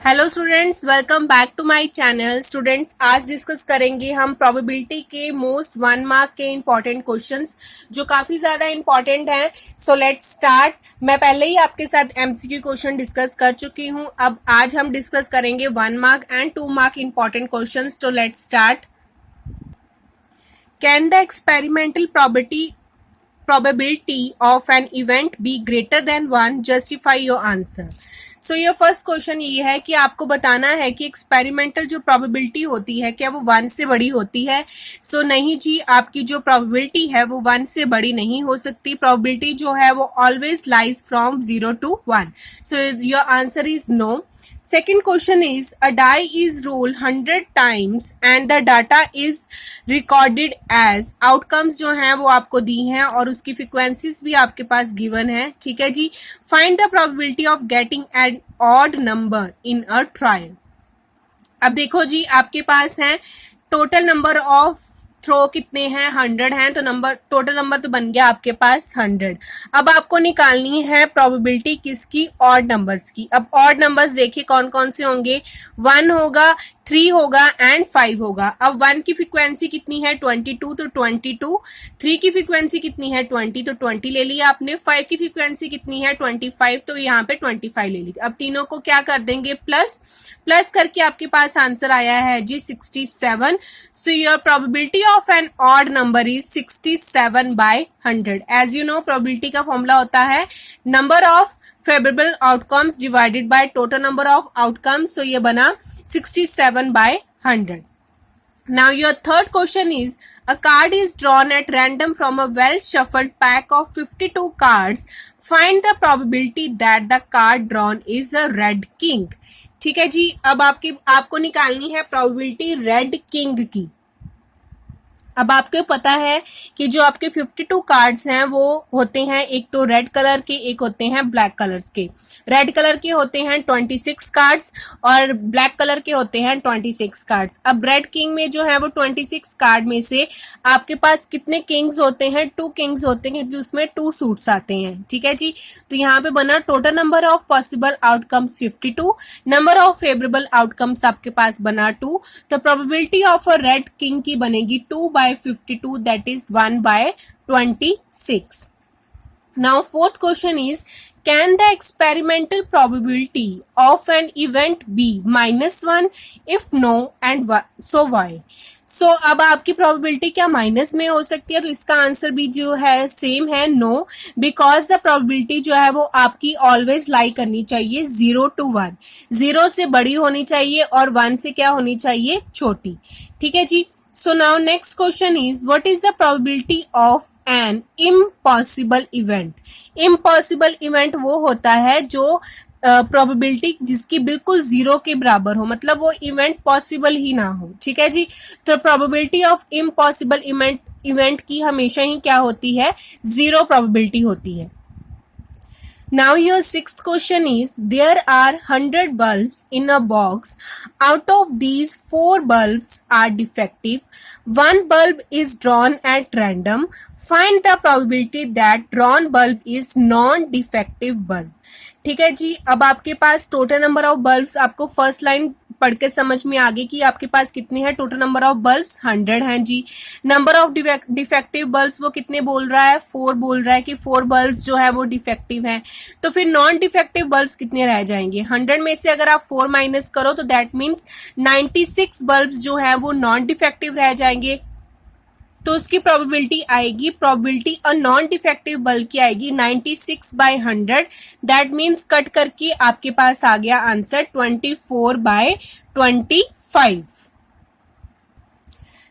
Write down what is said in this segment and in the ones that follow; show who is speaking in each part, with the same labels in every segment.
Speaker 1: Hello students, welcome back to my channel. Students, आज discuss करेंगे हम प्रोबेबिलिटी के मोस्ट 1 मार्क के इंपॉर्टेंट क्वेश्चंस जो काफ़ी ज़्यादा इंपॉर्टेंट हैं। So let's start. मैं पहले ही आपके साथ एमसीक्यू क्वेश्चन डिस्कस कर चुकी हूं। अब आज हम डिस्कस करेंगे 1 mark and 2 mark important questions. तो let's start. Can the experimental probability of an event be greater than 1? Justify your answer. सो ये फर्स्ट क्वेश्चन ये है कि आपको बताना है कि एक्सपेरिमेंटल जो प्रोबेबिलिटी होती है क्या वो 1 से बड़ी होती है। सो नहीं जी, आपकी जो प्रोबेबिलिटी है वो 1 से बड़ी नहीं हो सकती। प्रोबेबिलिटी जो है वो always lies from 0 to 1. So your answer is no. Second question is, a die is rolled 100 times and the data is recorded as. Outcomes जो हैं वो आपको दी हैं और उसकी frequencies भी आपके पास given है। ठीक है जी। Find the probability of getting an odd number in a trial. अब देखो जी, आपके पास है टोटल नंबर ऑफ थ्रो कितने हैं, 100 हैं, तो टोटल नंबर तो बन गया आपके पास 100। अब आपको निकालनी है प्रोबेबिलिटी किसकी, ऑड नंबर्स की। अब ऑड नंबर्स देखिए कौन कौन से होंगे, 1 होगा, 3 होगा एंड 5 होगा। अब 1 की फ्रीक्वेंसी कितनी है, 22, तो 22। 3 की फ्रीक्वेंसी कितनी है, 20, तो 20 ले लिया आपने। 5 की फ्रीक्वेंसी कितनी है, 25, तो यहाँ पे 25 ले ली। अब तीनों को क्या कर देंगे, प्लस करके आपके पास आंसर आया है जी 67। So your probability of an odd number is 67/100। As you know, probability का फॉर्मूला होता है number of favourable outcomes divided by total number of outcomes. So ये बना 67/100. Now your third question is, a card is drawn at random from a well shuffled pack of 52 cards. Find the probability that the card drawn is a red king. ठीक है जी। अब आपको निकालनी है probability red king की। अब आपको पता है कि जो आपके 52 कार्ड्स हैं वो होते हैं, एक तो रेड कलर के, एक होते हैं ब्लैक कलर्स के। रेड कलर के होते हैं 26 कार्ड्स और ब्लैक कलर के होते हैं 26 कार्ड्स। अब रेड किंग में जो है वो 26 कार्ड में से आपके पास कितने किंग्स होते हैं, 2 किंग्स होते हैं, क्योंकि उसमें 2 सूट्स आते हैं। ठीक है जी। तो यहाँ पे बना total number of possible outcomes 52, number of favourable outcomes आपके पास बना 2। तो probability of a red king की बनेगी 2/52, that is 1/26. Now fourth question is, can the experimental probability of an event be -1? If no, and so why? So अब आपकी probability क्या minus में हो सकती है, तो इसका आंसर भी जो है सेम है, नो, बिकॉज द प्रोबेबिलिटी जो है वो आपकी ऑलवेज लाई करनी चाहिए 0 to 1। 0 से बड़ी होनी चाहिए और 1 से क्या होनी चाहिए, छोटी। ठीक है जी। So now next question is, what is the probability of an impossible event? Impossible event वो होता है जो प्रोबेबिलिटी जिसकी बिल्कुल 0 के बराबर हो, मतलब वो इवेंट पॉसिबल ही ना हो। ठीक है जी। तो प्रोबेबिलिटी ऑफ इम्पॉसिबल इवेंट की हमेशा ही क्या होती है, 0 प्रोबेबिलिटी होती है। Now your sixth question is, there are 100 bulbs in a box. Out of these, 4 bulbs are defective. 1 bulb is drawn at random. Find the probability that drawn bulb is non-defective bulb. ठीक है जी। अब आपके पास total number of bulbs, आपको first line पढ़ के समझ में आ गई कि आपके पास कितने हैं, टोटल नंबर ऑफ बल्ब्स 100 हैं जी। नंबर ऑफ डिफेक्टिव बल्ब्स वो कितने बोल रहा है, 4 बोल रहा है कि 4 बल्ब्स जो है वो डिफेक्टिव हैं। तो फिर नॉन डिफेक्टिव बल्ब्स कितने रह जाएंगे, 100 में से अगर आप 4 माइनस करो तो दैट मीन्स 96 बल्ब्स जो है वो नॉन डिफेक्टिव रह जाएंगे। तो उसकी प्रोबेबिलिटी आएगी, probability a non defective bulb की आएगी 96/100। दैट मीन्स कट करके आपके पास आ गया आंसर 24/25।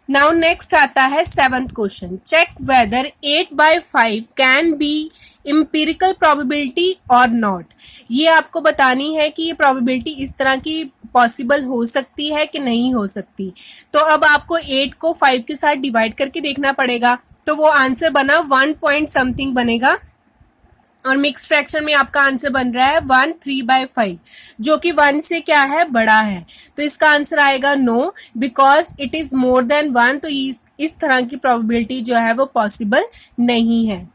Speaker 1: नाउ नेक्स्ट आता है 7th question, check whether 8/5 can be empirical probability और नॉट। ये आपको बतानी है कि ये प्रोबेबिलिटी इस तरह की पॉसिबल हो सकती है कि नहीं हो सकती। तो अब आपको 8 को 5 के साथ डिवाइड करके देखना पड़ेगा। तो वो आंसर बना 1 पॉइंट समथिंग बनेगा और मिक्स फ्रैक्शन में आपका आंसर बन रहा है 1/3/5, जो कि 1 से क्या है, बड़ा है। तो इसका आंसर आएगा no, because it is more than 1। तो इस तरह की प्रोबेबिलिटी जो है वो पॉसिबल नहीं है।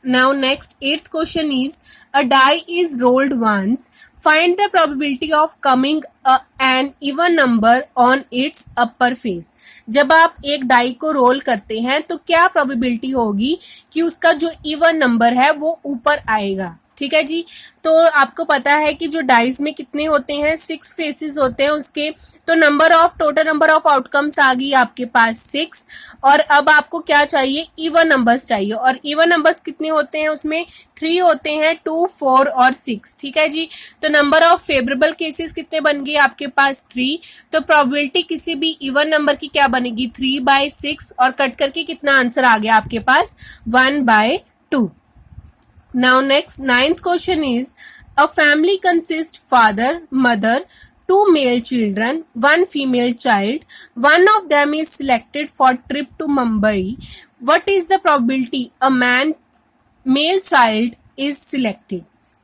Speaker 1: Now next, eighth question is, a die is rolled once. Find the probability of coming an even number on its upper face. जब आप एक डाई को रोल करते हैं तो क्या प्रोबेबिलिटी होगी कि उसका जो इवन नंबर है वो ऊपर आएगा. ठीक है जी. तो आपको पता है कि जो डाइस में कितने होते हैं, 6 फेसेस होते हैं उसके. तो टोटल नंबर ऑफ आउटकम्स आ गई आपके पास 6. और अब आपको क्या चाहिए, इवन नंबर्स चाहिए. और इवन नंबर्स कितने होते हैं उसमें, 3 होते हैं, 2, 4 और 6. ठीक है जी. तो नंबर ऑफ फेवरेबल केसेस कितने बन गए आपके पास, 3. तो प्रोबेबिलिटी किसी भी इवन नंबर की क्या बनेगी, 3/6. और कट करके कितना आंसर आ गया आपके पास, 1/2. Now next, ninth question is, a family consists father, mother, 2 male children, 1 female child. One of them is selected for trip to Mumbai. What is the probability a male child is selected?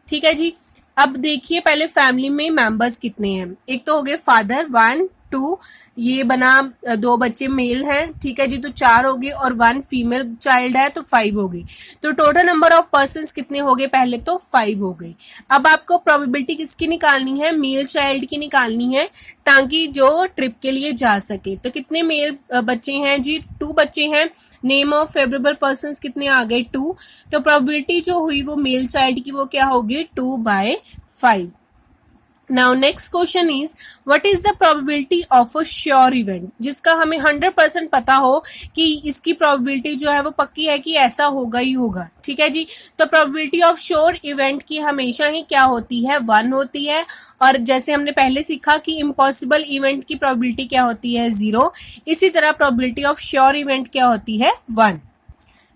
Speaker 1: ठीक है जी. अब देखिए पहले family में members कितने हैं. एक तो हो गए फादर 1, 2, ये बना 2 बच्चे मेल हैं. ठीक है जी. तो 4 हो गए और 1 फीमेल चाइल्ड है तो 5 हो गई. तो टोटल नंबर ऑफ पर्सन्स कितने हो गए, पहले तो 5 हो गई. अब आपको प्रोबेबिलिटी किसकी निकालनी है, मेल चाइल्ड की निकालनी है ताकि जो ट्रिप के लिए जा सके. तो कितने मेल बच्चे हैं जी, 2 बच्चे हैं. नेम ऑफ फेवरेबल पर्सन्स कितने आ गए, 2. तो प्रोबेबिलिटी जो हुई वो मेल चाइल्ड की वो क्या होगी, 2/5. Now next question is, what is the probability of a sure event? जिसका हमें 100% पता हो कि इसकी probability जो है वो पक्की है कि ऐसा होगा ही होगा. ठीक है जी. तो probability of sure event की हमेशा ही क्या होती है, 1 होती है. और जैसे हमने पहले सीखा कि impossible event की probability क्या होती है, 0. इसी तरह probability of sure event क्या होती है, 1.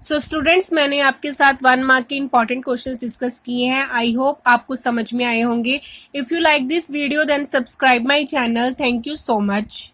Speaker 1: सो स्टूडेंट्स, मैंने आपके साथ 1 मार्क के इंपॉर्टेंट क्वेश्चंस डिस्कस किए हैं. आई होप आपको समझ में आए होंगे. If you like this video then subscribe my channel. Thank you so much.